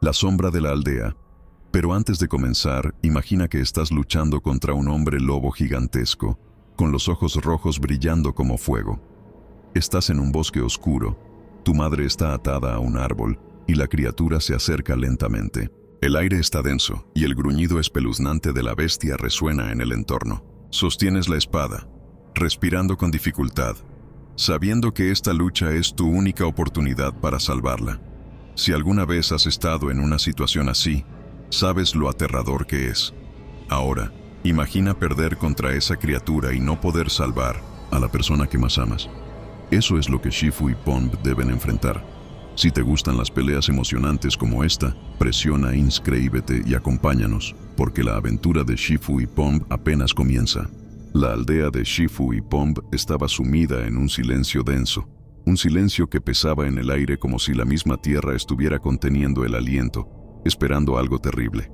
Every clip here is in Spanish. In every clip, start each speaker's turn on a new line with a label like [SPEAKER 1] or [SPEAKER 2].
[SPEAKER 1] la sombra de la aldea. Pero antes de comenzar, imagina que estás luchando contra un hombre lobo gigantesco, con los ojos rojos brillando como fuego. Estás en un bosque oscuro, tu madre está atada a un árbol y la criatura se acerca lentamente. El aire está denso y el gruñido espeluznante de la bestia resuena en el entorno. Sostienes la espada, respirando con dificultad, sabiendo que esta lucha es tu única oportunidad para salvarla. Si alguna vez has estado en una situación así, sabes lo aterrador que es. Ahora, imagina perder contra esa criatura y no poder salvar a la persona que más amas. Eso es lo que Shifu y Pomb deben enfrentar. Si te gustan las peleas emocionantes como esta, presiona, inscríbete y acompáñanos, porque la aventura de Shifu y Pomb apenas comienza. La aldea de Shifu y Pomb estaba sumida en un silencio denso, un silencio que pesaba en el aire como si la misma tierra estuviera conteniendo el aliento, esperando algo terrible.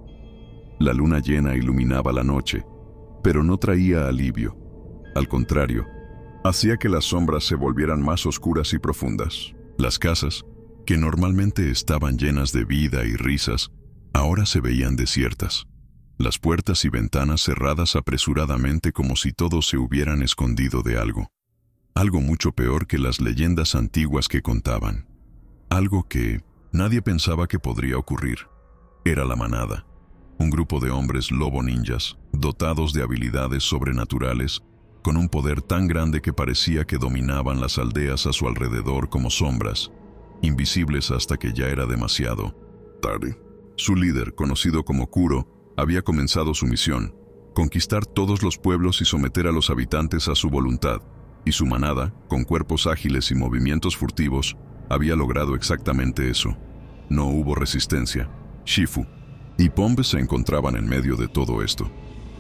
[SPEAKER 1] La luna llena iluminaba la noche, pero no traía alivio. Al contrario, hacía que las sombras se volvieran más oscuras y profundas. Las casas, que normalmente estaban llenas de vida y risas, ahora se veían desiertas. Las puertas y ventanas cerradas apresuradamente como si todos se hubieran escondido de algo. Algo mucho peor que las leyendas antiguas que contaban. Algo que nadie pensaba que podría ocurrir. Era la manada. Un grupo de hombres lobo ninjas, dotados de habilidades sobrenaturales, con un poder tan grande que parecía que dominaban las aldeas a su alrededor como sombras, invisibles hasta que ya era demasiado tarde. Su líder, conocido como Kuro, había comenzado su misión, conquistar todos los pueblos y someter a los habitantes a su voluntad, y su manada, con cuerpos ágiles y movimientos furtivos, había logrado exactamente eso. No hubo resistencia. Shifu y Pomb se encontraban en medio de todo esto.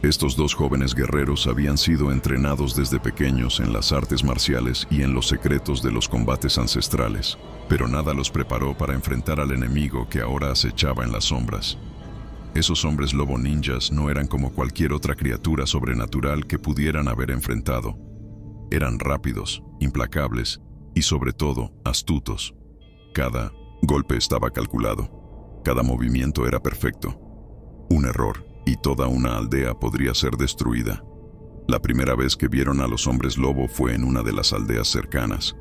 [SPEAKER 1] Estos dos jóvenes guerreros habían sido entrenados desde pequeños en las artes marciales y en los secretos de los combates ancestrales, pero nada los preparó para enfrentar al enemigo que ahora acechaba en las sombras. Esos hombres lobo ninjas no eran como cualquier otra criatura sobrenatural que pudieran haber enfrentado. Eran rápidos, implacables y sobre todo astutos. Cada golpe estaba calculado, cada movimiento era perfecto. Un error y toda una aldea podría ser destruida. La primera vez que vieron a los hombres lobo fue en una de las aldeas cercanas.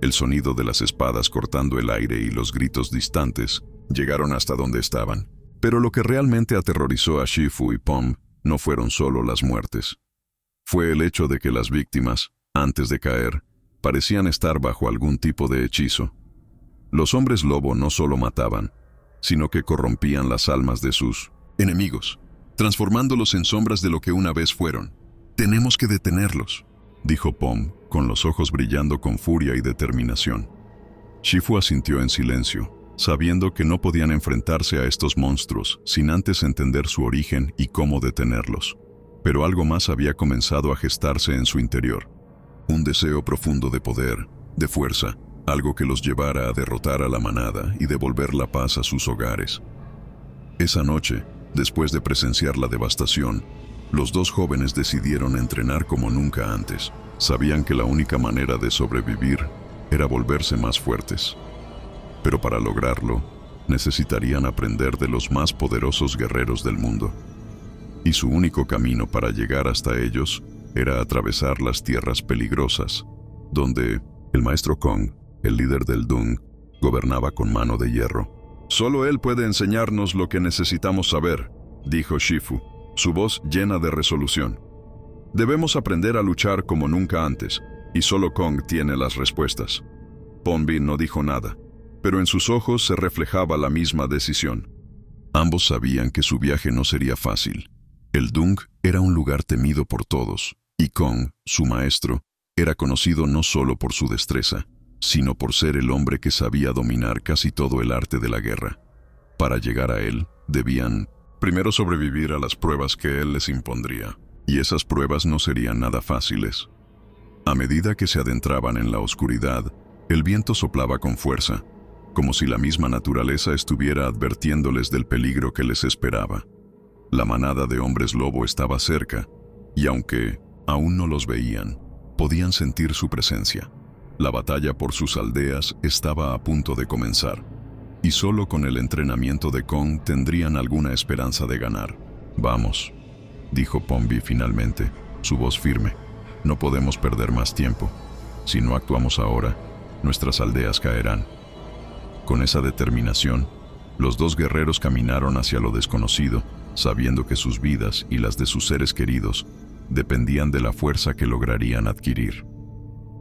[SPEAKER 1] El sonido de las espadas cortando el aire y los gritos distantes llegaron hasta donde estaban. Pero lo que realmente aterrorizó a Shifu y Pomb no fueron solo las muertes. Fue el hecho de que las víctimas, antes de caer, parecían estar bajo algún tipo de hechizo. Los hombres lobo no solo mataban, sino que corrompían las almas de sus enemigos, transformándolos en sombras de lo que una vez fueron. «Tenemos que detenerlos», dijo Pomb, con los ojos brillando con furia y determinación. Shifu asintió en silencio, sabiendo que no podían enfrentarse a estos monstruos sin antes entender su origen y cómo detenerlos. Pero algo más había comenzado a gestarse en su interior. Un deseo profundo de poder, de fuerza, algo que los llevara a derrotar a la manada y devolver la paz a sus hogares. Esa noche, después de presenciar la devastación, los dos jóvenes decidieron entrenar como nunca antes. Sabían que la única manera de sobrevivir era volverse más fuertes. Pero para lograrlo, necesitarían aprender de los más poderosos guerreros del mundo. Y su único camino para llegar hasta ellos era atravesar las tierras peligrosas, donde el maestro Kong, el líder del Dung, gobernaba con mano de hierro. «Solo él puede enseñarnos lo que necesitamos saber», dijo Shifu, su voz llena de resolución. «Debemos aprender a luchar como nunca antes, y solo Kong tiene las respuestas». Pomb no dijo nada, pero en sus ojos se reflejaba la misma decisión. Ambos sabían que su viaje no sería fácil. El Dung era un lugar temido por todos, y Kong, su maestro, era conocido no solo por su destreza, sino por ser el hombre que sabía dominar casi todo el arte de la guerra. Para llegar a él, debían primero sobrevivir a las pruebas que él les impondría, y esas pruebas no serían nada fáciles. A medida que se adentraban en la oscuridad, el viento soplaba con fuerza, como si la misma naturaleza estuviera advirtiéndoles del peligro que les esperaba. La manada de hombres lobo estaba cerca, y aunque aún no los veían, podían sentir su presencia. La batalla por sus aldeas estaba a punto de comenzar. y solo con el entrenamiento de Kong tendrían alguna esperanza de ganar. «Vamos», dijo Pombi finalmente, su voz firme. «No podemos perder más tiempo. Si no actuamos ahora, nuestras aldeas caerán». Con esa determinación, los dos guerreros caminaron hacia lo desconocido, sabiendo que sus vidas y las de sus seres queridos dependían de la fuerza que lograrían adquirir.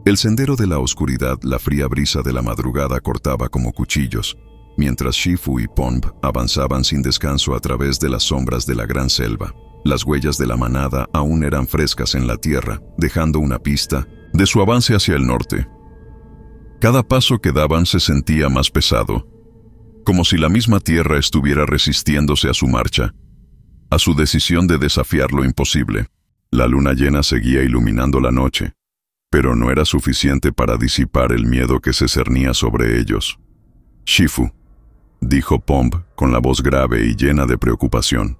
[SPEAKER 1] El sendero de la oscuridad, la fría brisa de la madrugada cortaba como cuchillos, mientras Shifu y Pomb avanzaban sin descanso a través de las sombras de la gran selva. Las huellas de la manada aún eran frescas en la tierra, dejando una pista de su avance hacia el norte. Cada paso que daban se sentía más pesado, como si la misma tierra estuviera resistiéndose a su marcha, a su decisión de desafiar lo imposible. La luna llena seguía iluminando la noche, pero no era suficiente para disipar el miedo que se cernía sobre ellos. «Shifu», dijo Pomb con la voz grave y llena de preocupación,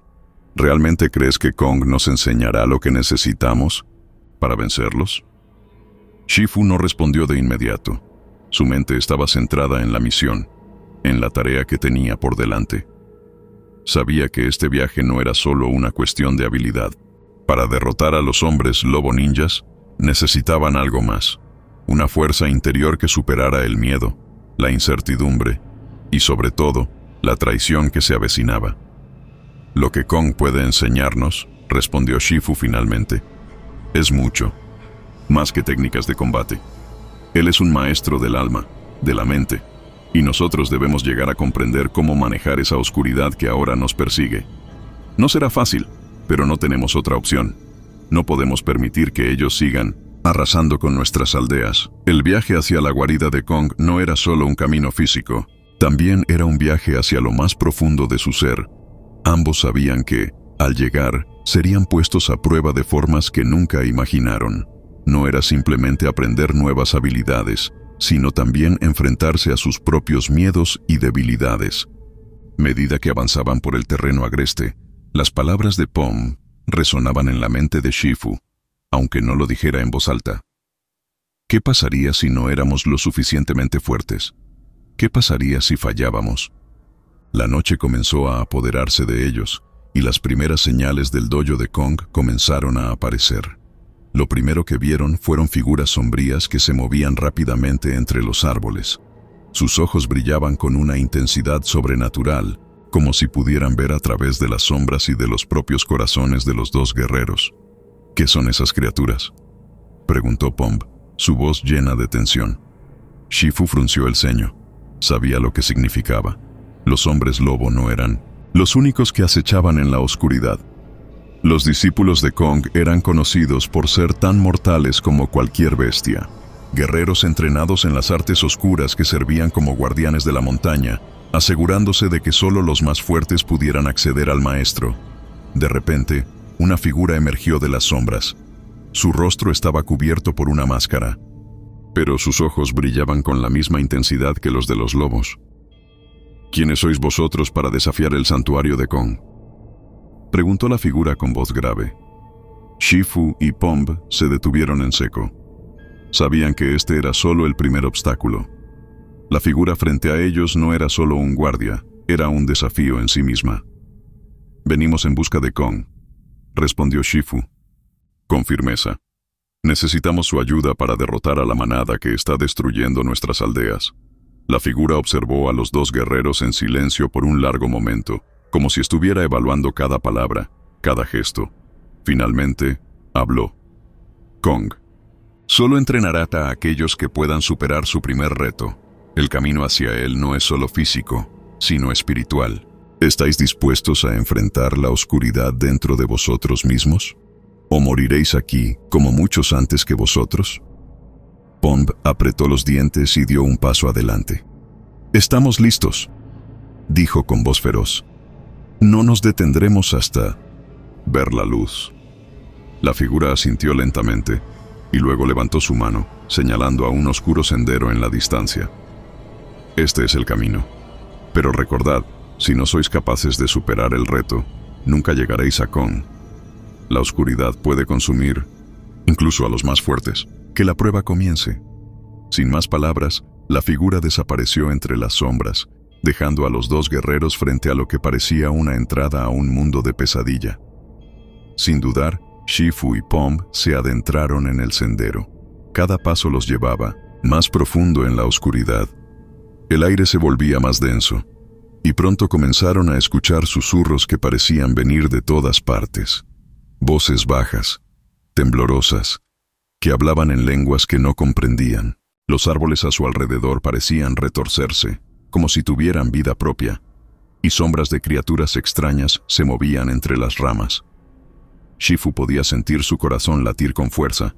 [SPEAKER 1] «¿realmente crees que Kong nos enseñará lo que necesitamos para vencerlos?» Shifu no respondió de inmediato. Su mente estaba centrada en la misión, en la tarea que tenía por delante. Sabía que este viaje no era solo una cuestión de habilidad. Para derrotar a los hombres lobo ninjas, necesitaban algo más, una fuerza interior que superara el miedo, la incertidumbre y, sobre todo, la traición que se avecinaba. «Lo que Kong puede enseñarnos», respondió Shifu finalmente, «es mucho, más que técnicas de combate. Él es un maestro del alma, de la mente, y nosotros debemos llegar a comprender cómo manejar esa oscuridad que ahora nos persigue. No será fácil, pero no tenemos otra opción. No podemos permitir que ellos sigan arrasando con nuestras aldeas». El viaje hacia la guarida de Kong no era solo un camino físico, también era un viaje hacia lo más profundo de su ser. Ambos sabían que, al llegar, serían puestos a prueba de formas que nunca imaginaron. No era simplemente aprender nuevas habilidades, sino también enfrentarse a sus propios miedos y debilidades. A medida que avanzaban por el terreno agreste, las palabras de Pomb resonaban en la mente de Shifu, aunque no lo dijera en voz alta. ¿Qué pasaría si no éramos lo suficientemente fuertes? ¿Qué pasaría si fallábamos? La noche comenzó a apoderarse de ellos, y las primeras señales del dojo de Kong comenzaron a aparecer. Lo primero que vieron fueron figuras sombrías que se movían rápidamente entre los árboles. Sus ojos brillaban con una intensidad sobrenatural, como si pudieran ver a través de las sombras y de los propios corazones de los dos guerreros. «¿Qué son esas criaturas?», preguntó Pomb, su voz llena de tensión. Shifu frunció el ceño. Sabía lo que significaba. Los hombres lobo no eran los únicos que acechaban en la oscuridad. Los discípulos de Kong eran conocidos por ser tan mortales como cualquier bestia. Guerreros entrenados en las artes oscuras que servían como guardianes de la montaña, asegurándose de que solo los más fuertes pudieran acceder al maestro. De repente, una figura emergió de las sombras. Su rostro estaba cubierto por una máscara, pero sus ojos brillaban con la misma intensidad que los de los lobos. «¿Quiénes sois vosotros para desafiar el santuario de Kong?», preguntó la figura con voz grave. Shifu y Pomb se detuvieron en seco. Sabían que este era solo el primer obstáculo. La figura frente a ellos no era solo un guardia, era un desafío en sí misma. «Venimos en busca de Kong», respondió Shifu, con firmeza. «Necesitamos su ayuda para derrotar a la manada que está destruyendo nuestras aldeas». La figura observó a los dos guerreros en silencio por un largo momento, como si estuviera evaluando cada palabra, cada gesto. Finalmente, habló. «Kong solo entrenará a aquellos que puedan superar su primer reto. El camino hacia él no es solo físico, sino espiritual. ¿Estáis dispuestos a enfrentar la oscuridad dentro de vosotros mismos? ¿O moriréis aquí, como muchos antes que vosotros?» Pomb apretó los dientes y dio un paso adelante. «Estamos listos», dijo con voz feroz. «No nos detendremos hasta ver la luz». La figura asintió lentamente y luego levantó su mano, señalando a un oscuro sendero en la distancia. «Este es el camino. Pero recordad, si no sois capaces de superar el reto, nunca llegaréis a Kong. La oscuridad puede consumir incluso a los más fuertes. Que la prueba comience». Sin más palabras, la figura desapareció entre las sombras, dejando a los dos guerreros frente a lo que parecía una entrada a un mundo de pesadilla. Sin dudar, Shifu y Pomb se adentraron en el sendero. Cada paso los llevaba más profundo en la oscuridad. El aire se volvía más denso, y pronto comenzaron a escuchar susurros que parecían venir de todas partes. Voces bajas, temblorosas, que hablaban en lenguas que no comprendían. Los árboles a su alrededor parecían retorcerse, como si tuvieran vida propia, y sombras de criaturas extrañas se movían entre las ramas. Shifu podía sentir su corazón latir con fuerza,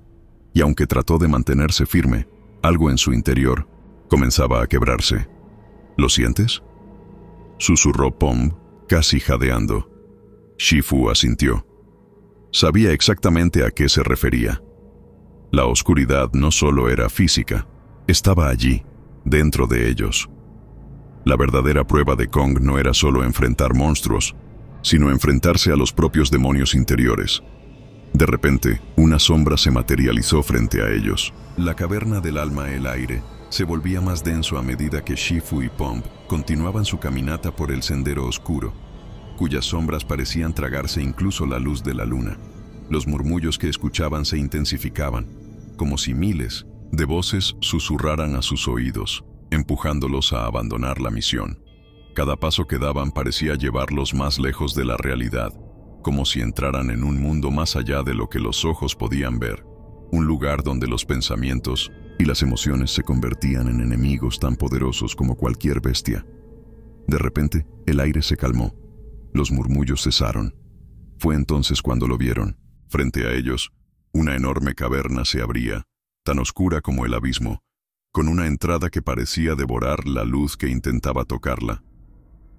[SPEAKER 1] y aunque trató de mantenerse firme, algo en su interior comenzaba a quebrarse. ¿Lo sientes?, susurró Pomb, casi jadeando. Shifu asintió. Sabía exactamente a qué se refería. La oscuridad no solo era física, estaba allí, dentro de ellos. La verdadera prueba de Kong no era solo enfrentar monstruos, sino enfrentarse a los propios demonios interiores. De repente, una sombra se materializó frente a ellos. La caverna del alma, el aire, se volvía más denso a medida que Shifu y Pomb continuaban su caminata por el sendero oscuro, cuyas sombras parecían tragarse incluso la luz de la luna. Los murmullos que escuchaban se intensificaban, como si miles de voces susurraran a sus oídos, empujándolos a abandonar la misión. Cada paso que daban parecía llevarlos más lejos de la realidad, como si entraran en un mundo más allá de lo que los ojos podían ver, un lugar donde los pensamientos y las emociones se convertían en enemigos tan poderosos como cualquier bestia. De repente, el aire se calmó. Los murmullos cesaron. Fue entonces cuando lo vieron. Frente a ellos, una enorme caverna se abría, tan oscura como el abismo, con una entrada que parecía devorar la luz que intentaba tocarla.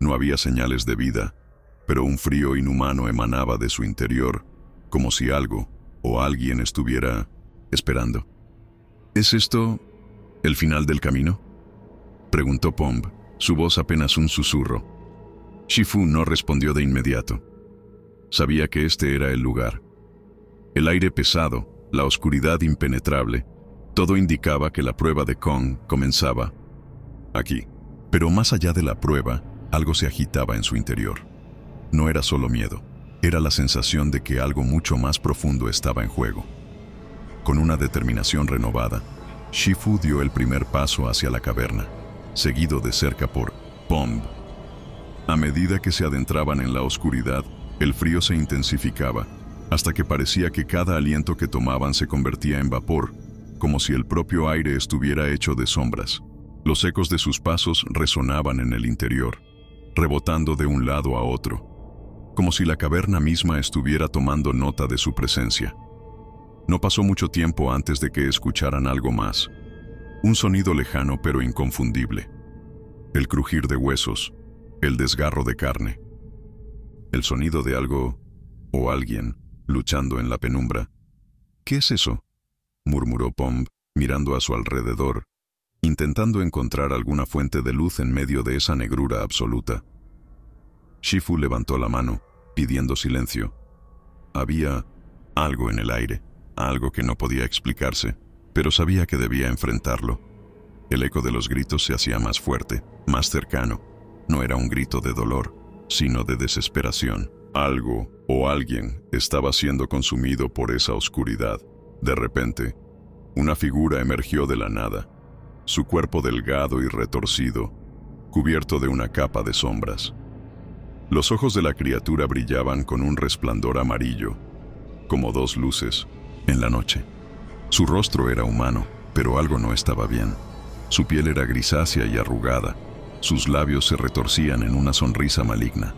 [SPEAKER 1] No había señales de vida, pero un frío inhumano emanaba de su interior, como si algo o alguien estuviera esperando. ¿Es esto el final del camino?, preguntó Pomb, su voz apenas un susurro. Shifu no respondió de inmediato. Sabía que este era el lugar. El aire pesado, la oscuridad impenetrable, todo indicaba que la prueba de Kong comenzaba aquí. Pero más allá de la prueba, algo se agitaba en su interior. No era solo miedo, era la sensación de que algo mucho más profundo estaba en juego. Con una determinación renovada, Shifu dio el primer paso hacia la caverna, seguido de cerca por Pomb. A medida que se adentraban en la oscuridad, el frío se intensificaba, hasta que parecía que cada aliento que tomaban se convertía en vapor, como si el propio aire estuviera hecho de sombras. Los ecos de sus pasos resonaban en el interior, rebotando de un lado a otro, como si la caverna misma estuviera tomando nota de su presencia. No pasó mucho tiempo antes de que escucharan algo más. Un sonido lejano pero inconfundible. El crujir de huesos, el desgarro de carne. El sonido de algo o alguien luchando en la penumbra. ¿Qué es eso?, murmuró Pomb, mirando a su alrededor, intentando encontrar alguna fuente de luz en medio de esa negrura absoluta. Shifu levantó la mano, pidiendo silencio. Había algo en el aire, algo que no podía explicarse, pero sabía que debía enfrentarlo. El eco de los gritos se hacía más fuerte, más cercano. No era un grito de dolor, sino de desesperación. Algo o alguien estaba siendo consumido por esa oscuridad. De repente, una figura emergió de la nada, su cuerpo delgado y retorcido, cubierto de una capa de sombras. Los ojos de la criatura brillaban con un resplandor amarillo, como dos luces en la noche. Su rostro era humano, pero algo no estaba bien. Su piel era grisácea y arrugada. Sus labios se retorcían en una sonrisa maligna.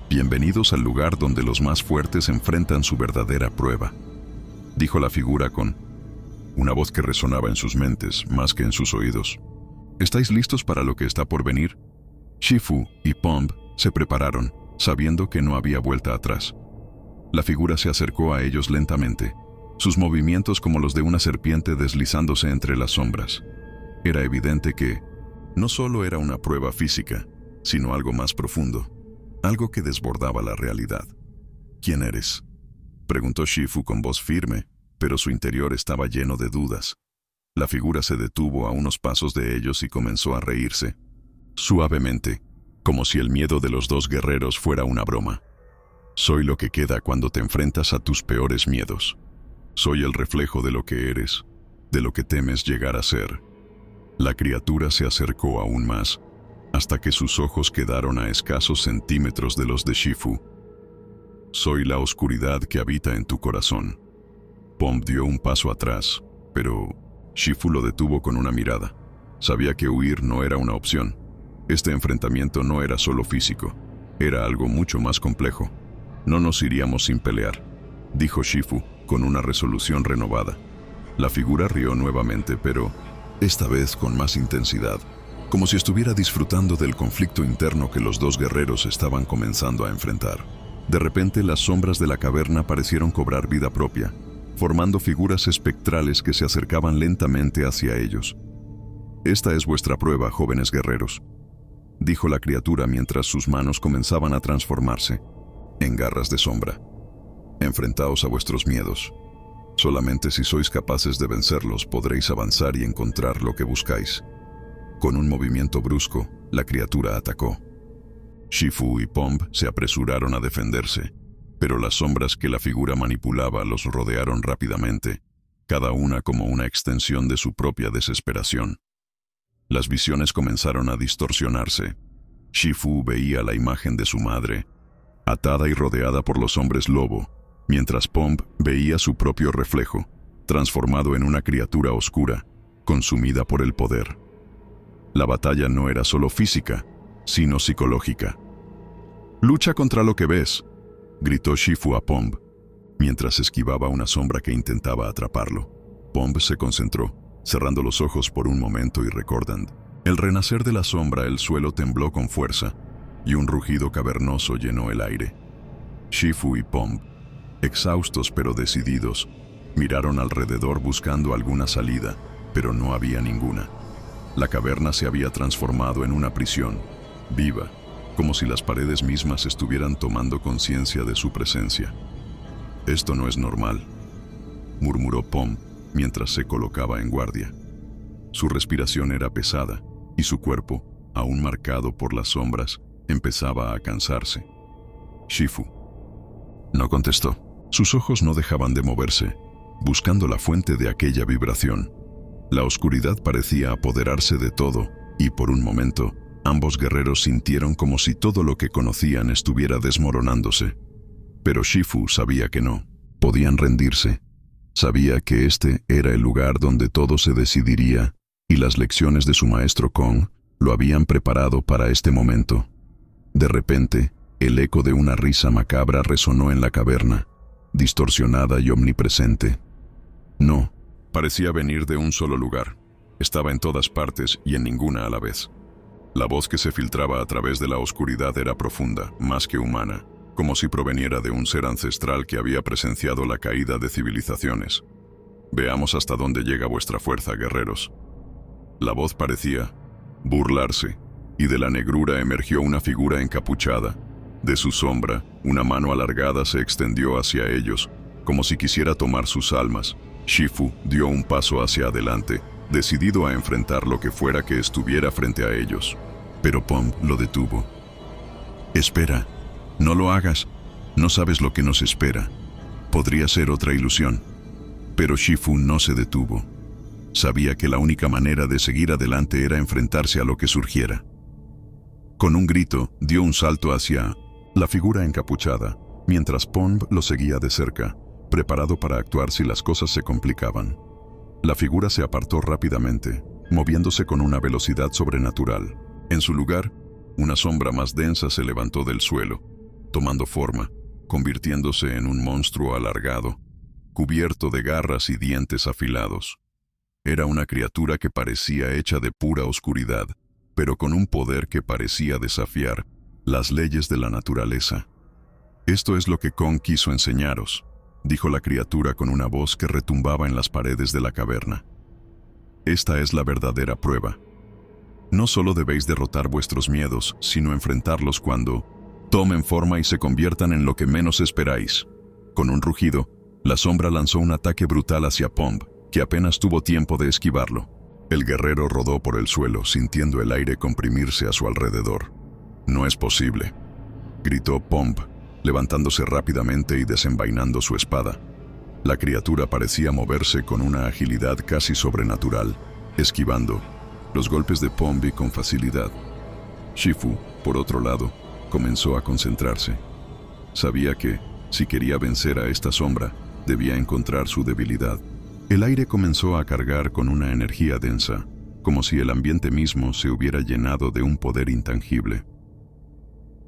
[SPEAKER 1] «Bienvenidos al lugar donde los más fuertes enfrentan su verdadera prueba», dijo la figura con una voz que resonaba en sus mentes más que en sus oídos. «¿Estáis listos para lo que está por venir?». Shifu y Pomb se prepararon, sabiendo que no había vuelta atrás. La figura se acercó a ellos lentamente, sus movimientos como los de una serpiente deslizándose entre las sombras. Era evidente que no solo era una prueba física, sino algo más profundo, algo que desbordaba la realidad. «¿Quién eres?», preguntó Shifu con voz firme, pero su interior estaba lleno de dudas. La figura se detuvo a unos pasos de ellos y comenzó a reírse. suavemente, como si el miedo de los dos guerreros fuera una broma. Soy lo que queda cuando te enfrentas a tus peores miedos. Soy el reflejo de lo que eres, de lo que temes llegar a ser. La criatura se acercó aún más, hasta que sus ojos quedaron a escasos centímetros de los de Shifu. Soy la oscuridad que habita en tu corazón. Pomb dio un paso atrás, pero Shifu lo detuvo con una mirada. Sabía que huir no era una opción. Este enfrentamiento no era solo físico, era algo mucho más complejo. No nos iríamos sin pelear, dijo Shifu con una resolución renovada. La figura rió nuevamente, pero esta vez con más intensidad, como si estuviera disfrutando del conflicto interno que los dos guerreros estaban comenzando a enfrentar. De repente, las sombras de la caverna parecieron cobrar vida propia, formando figuras espectrales que se acercaban lentamente hacia ellos. «Esta es vuestra prueba, jóvenes guerreros», dijo la criatura mientras sus manos comenzaban a transformarse en garras de sombra. «Enfrentaos a vuestros miedos. Solamente si sois capaces de vencerlos podréis avanzar y encontrar lo que buscáis». Con un movimiento brusco, la criatura atacó. Shifu y Pomb se apresuraron a defenderse, pero las sombras que la figura manipulaba los rodearon rápidamente, cada una como una extensión de su propia desesperación. Las visiones comenzaron a distorsionarse. Shifu veía la imagen de su madre, atada y rodeada por los hombres lobo, mientras Pomb veía su propio reflejo, transformado en una criatura oscura, consumida por el poder. La batalla no era solo física, sino psicológica. «Lucha contra lo que ves», gritó Shifu a Pomb, mientras esquivaba una sombra que intentaba atraparlo. Pomb se concentró, cerrando los ojos por un momento y recordando. El renacer de la sombra, el suelo tembló con fuerza, y un rugido cavernoso llenó el aire. Shifu y Pomb, exhaustos pero decididos, miraron alrededor buscando alguna salida, pero no había ninguna. La caverna se había transformado en una prisión, viva, como si las paredes mismas estuvieran tomando conciencia de su presencia. «Esto no es normal», murmuró Pomb mientras se colocaba en guardia. Su respiración era pesada, y su cuerpo, aún marcado por las sombras, empezaba a cansarse. Shifu no contestó. Sus ojos no dejaban de moverse, buscando la fuente de aquella vibración. La oscuridad parecía apoderarse de todo, y por un momento, ambos guerreros sintieron como si todo lo que conocían estuviera desmoronándose. Pero Shifu sabía que no. Podían rendirse. Sabía que este era el lugar donde todo se decidiría, y las lecciones de su maestro Kong lo habían preparado para este momento. De repente, el eco de una risa macabra resonó en la caverna, distorsionada y omnipresente. No, parecía venir de un solo lugar. Estaba en todas partes y en ninguna a la vez. La voz que se filtraba a través de la oscuridad era profunda, más que humana, como si proveniera de un ser ancestral que había presenciado la caída de civilizaciones. «Veamos hasta dónde llega vuestra fuerza, guerreros». La voz parecía burlarse, y de la negrura emergió una figura encapuchada. De su sombra, una mano alargada se extendió hacia ellos, como si quisiera tomar sus almas. Shifu dio un paso hacia adelante, decidido a enfrentar lo que fuera que estuviera frente a ellos. Pero Pomb lo detuvo. «Espera, no lo hagas. No sabes lo que nos espera. Podría ser otra ilusión». Pero Shifu no se detuvo. Sabía que la única manera de seguir adelante era enfrentarse a lo que surgiera. Con un grito, dio un salto hacia la figura encapuchada, mientras Pomb lo seguía de cerca, preparado para actuar si las cosas se complicaban. La figura se apartó rápidamente, moviéndose con una velocidad sobrenatural. En su lugar, una sombra más densa se levantó del suelo, tomando forma, convirtiéndose en un monstruo alargado, cubierto de garras y dientes afilados. Era una criatura que parecía hecha de pura oscuridad, pero con un poder que parecía desafiar las leyes de la naturaleza. «Esto es lo que Kong quiso enseñaros», dijo la criatura con una voz que retumbaba en las paredes de la caverna. «Esta es la verdadera prueba. No solo debéis derrotar vuestros miedos, sino enfrentarlos cuando tomen forma y se conviertan en lo que menos esperáis». Con un rugido, la sombra lanzó un ataque brutal hacia Pomb, que apenas tuvo tiempo de esquivarlo. El guerrero rodó por el suelo, sintiendo el aire comprimirse a su alrededor. «No es posible», gritó Pomb, levantándose rápidamente y desenvainando su espada. La criatura parecía moverse con una agilidad casi sobrenatural, esquivando los golpes de Pomb con facilidad. Shifu, por otro lado, comenzó a concentrarse. Sabía que, si quería vencer a esta sombra, debía encontrar su debilidad. El aire comenzó a cargar con una energía densa, como si el ambiente mismo se hubiera llenado de un poder intangible.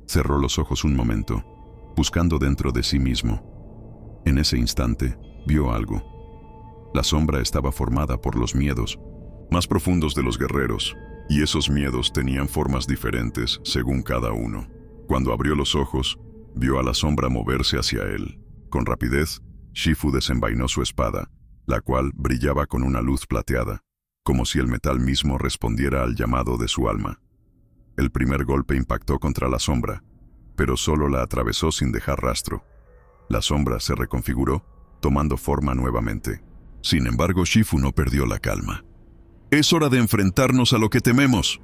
[SPEAKER 1] Cerró los ojos un momento, buscando dentro de sí mismo. En ese instante, vio algo. La sombra estaba formada por los miedos más profundos de los guerreros, y esos miedos tenían formas diferentes según cada uno. Cuando abrió los ojos, vio a la sombra moverse hacia él. Con rapidez, Shifu desenvainó su espada, la cual brillaba con una luz plateada, como si el metal mismo respondiera al llamado de su alma. El primer golpe impactó contra la sombra, pero solo la atravesó sin dejar rastro. La sombra se reconfiguró, tomando forma nuevamente. Sin embargo, Shifu no perdió la calma. «Es hora de enfrentarnos a lo que tememos»,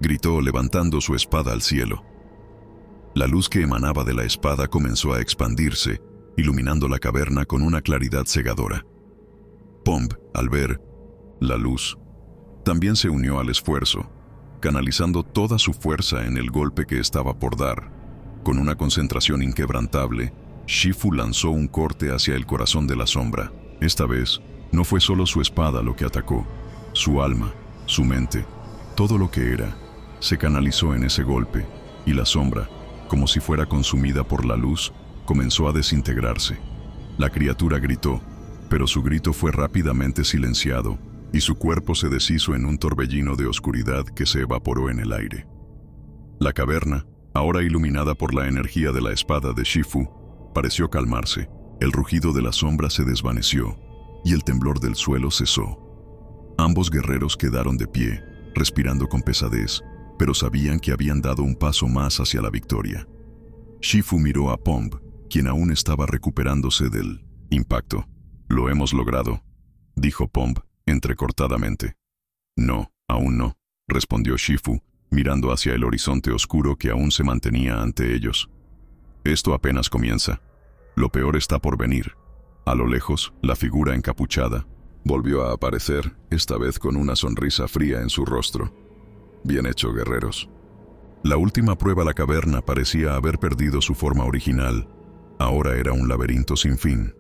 [SPEAKER 1] gritó levantando su espada al cielo. La luz que emanaba de la espada comenzó a expandirse, iluminando la caverna con una claridad cegadora. Pomb, al ver la luz, también se unió al esfuerzo, canalizando toda su fuerza en el golpe que estaba por dar. Con una concentración inquebrantable, Shifu lanzó un corte hacia el corazón de la sombra. Esta vez, no fue solo su espada lo que atacó. Su alma, su mente, todo lo que era, se canalizó en ese golpe, y la sombra, como si fuera consumida por la luz, comenzó a desintegrarse. La criatura gritó, pero su grito fue rápidamente silenciado, y su cuerpo se deshizo en un torbellino de oscuridad que se evaporó en el aire. La caverna, ahora iluminada por la energía de la espada de Shifu, pareció calmarse. El rugido de la sombra se desvaneció, y el temblor del suelo cesó. Ambos guerreros quedaron de pie, respirando con pesadez, pero sabían que habían dado un paso más hacia la victoria. Shifu miró a Pomb, quien aún estaba recuperándose del impacto. «Lo hemos logrado», dijo Pomb, entrecortadamente. «No, aún no», respondió Shifu, mirando hacia el horizonte oscuro que aún se mantenía ante ellos. «Esto apenas comienza. Lo peor está por venir». A lo lejos, la figura encapuchada volvió a aparecer, esta vez con una sonrisa fría en su rostro. «Bien hecho, guerreros». La última prueba, la caverna, parecía haber perdido su forma original. Ahora era un laberinto sin fin,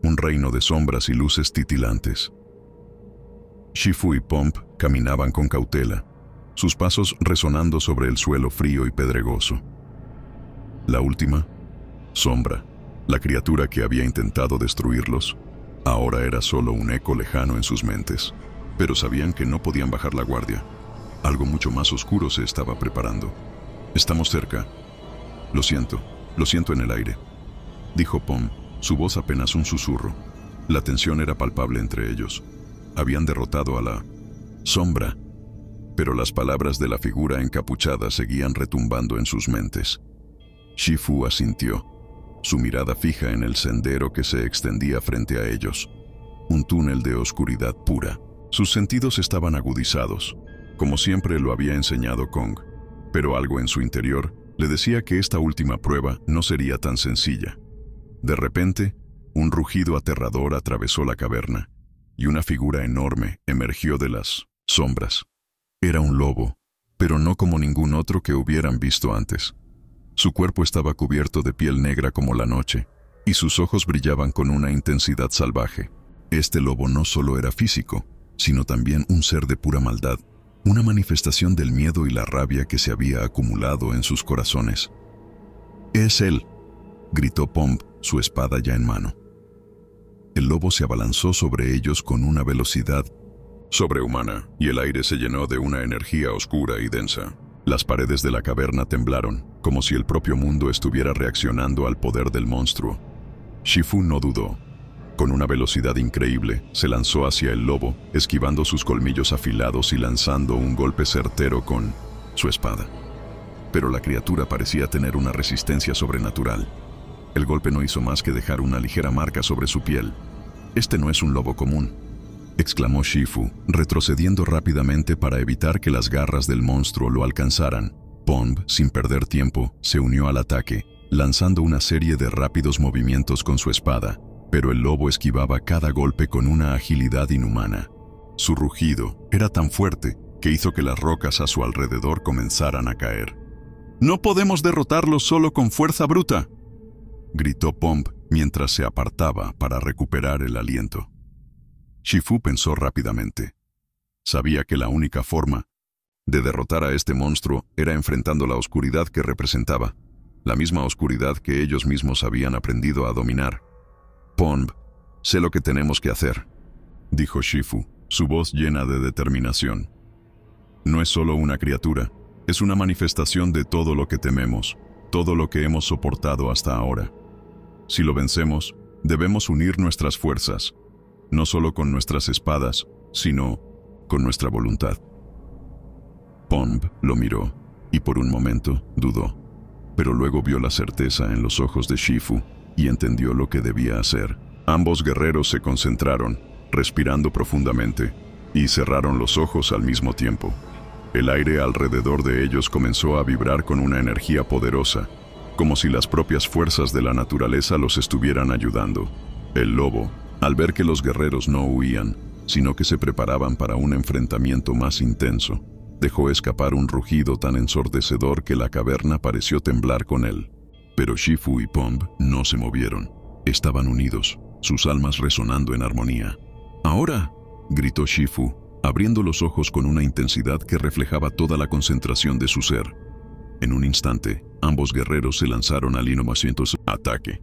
[SPEAKER 1] un reino de sombras y luces titilantes. Shifu y Pomb caminaban con cautela, sus pasos resonando sobre el suelo frío y pedregoso. La última sombra, la criatura que había intentado destruirlos, ahora era solo un eco lejano en sus mentes, pero sabían que no podían bajar la guardia. Algo mucho más oscuro se estaba preparando. «Estamos cerca». Lo siento en el aire», dijo Pomb, su voz apenas un susurro. La tensión era palpable entre ellos. Habían derrotado a la sombra, pero las palabras de la figura encapuchada seguían retumbando en sus mentes. Shifu asintió, su mirada fija en el sendero que se extendía frente a ellos. Un túnel de oscuridad pura. Sus sentidos estaban agudizados, como siempre lo había enseñado Kong, pero algo en su interior le decía que esta última prueba no sería tan sencilla. De repente, un rugido aterrador atravesó la caverna, y una figura enorme emergió de las sombras. Era un lobo, pero no como ningún otro que hubieran visto antes. Su cuerpo estaba cubierto de piel negra como la noche, y sus ojos brillaban con una intensidad salvaje. Este lobo no solo era físico, sino también un ser de pura maldad, una manifestación del miedo y la rabia que se había acumulado en sus corazones. «Es él», gritó Pomb, su espada ya en mano. El lobo se abalanzó sobre ellos con una velocidad sobrehumana, y el aire se llenó de una energía oscura y densa. Las paredes de la caverna temblaron, como si el propio mundo estuviera reaccionando al poder del monstruo. Shifu no dudó. Con una velocidad increíble, se lanzó hacia el lobo, esquivando sus colmillos afilados y lanzando un golpe certero con su espada. Pero la criatura parecía tener una resistencia sobrenatural. El golpe no hizo más que dejar una ligera marca sobre su piel. Este no es un lobo común. exclamó Shifu, retrocediendo rápidamente para evitar que las garras del monstruo lo alcanzaran. Pomb, sin perder tiempo, se unió al ataque, lanzando una serie de rápidos movimientos con su espada, pero el lobo esquivaba cada golpe con una agilidad inhumana. Su rugido era tan fuerte que hizo que las rocas a su alrededor comenzaran a caer. «¡No podemos derrotarlo solo con fuerza bruta!», gritó Pomb mientras se apartaba para recuperar el aliento. Shifu pensó rápidamente. Sabía que la única forma de derrotar a este monstruo era enfrentando la oscuridad que representaba, la misma oscuridad que ellos mismos habían aprendido a dominar. «Pomb, sé lo que tenemos que hacer», dijo Shifu, su voz llena de determinación. «No es solo una criatura, es una manifestación de todo lo que tememos, todo lo que hemos soportado hasta ahora. Si lo vencemos, debemos unir nuestras fuerzas, no solo con nuestras espadas, sino con nuestra voluntad». Pomb lo miró y por un momento dudó, pero luego vio la certeza en los ojos de Shifu y entendió lo que debía hacer. Ambos guerreros se concentraron, respirando profundamente, y cerraron los ojos al mismo tiempo. El aire alrededor de ellos comenzó a vibrar con una energía poderosa, como si las propias fuerzas de la naturaleza los estuvieran ayudando. El lobo, al ver que los guerreros no huían, sino que se preparaban para un enfrentamiento más intenso, dejó escapar un rugido tan ensordecedor que la caverna pareció temblar con él. Pero Shifu y Pomb no se movieron. Estaban unidos, sus almas resonando en armonía. «¡Ahora!», gritó Shifu, abriendo los ojos con una intensidad que reflejaba toda la concentración de su ser. En un instante, ambos guerreros se lanzaron al inhumano ataque.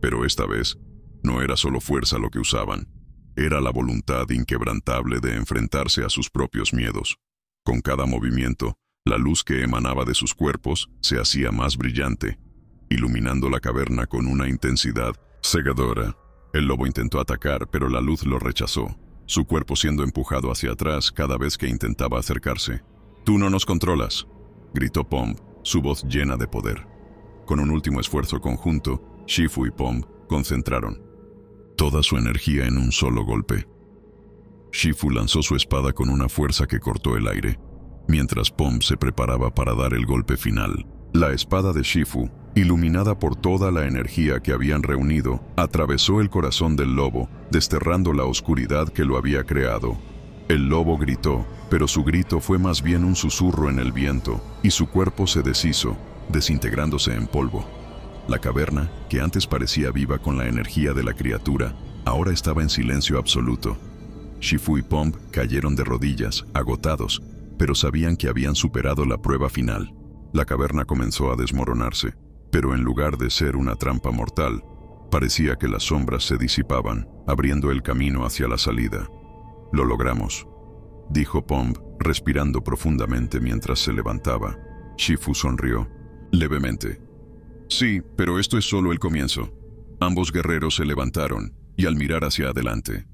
[SPEAKER 1] Pero esta vez, no era solo fuerza lo que usaban, era la voluntad inquebrantable de enfrentarse a sus propios miedos. Con cada movimiento, la luz que emanaba de sus cuerpos se hacía más brillante, iluminando la caverna con una intensidad cegadora. El lobo intentó atacar, pero la luz lo rechazó, su cuerpo siendo empujado hacia atrás cada vez que intentaba acercarse. «¡Tú no nos controlas!», gritó Pomb, su voz llena de poder. Con un último esfuerzo conjunto, Shifu y Pomb concentraron toda su energía en un solo golpe. Shifu lanzó su espada con una fuerza que cortó el aire, mientras Pomb se preparaba para dar el golpe final. La espada de Shifu, iluminada por toda la energía que habían reunido, atravesó el corazón del lobo, desterrando la oscuridad que lo había creado. El lobo gritó, pero su grito fue más bien un susurro en el viento, y su cuerpo se deshizo, desintegrándose en polvo. La caverna, que antes parecía viva con la energía de la criatura, ahora estaba en silencio absoluto. Shifu y Pomb cayeron de rodillas, agotados, pero sabían que habían superado la prueba final. La caverna comenzó a desmoronarse, pero en lugar de ser una trampa mortal, parecía que las sombras se disipaban, abriendo el camino hacia la salida. «Lo logramos», dijo Pomb, respirando profundamente mientras se levantaba. Shifu sonrió levemente. «Sí, pero esto es solo el comienzo». Ambos guerreros se levantaron, y al mirar hacia adelante,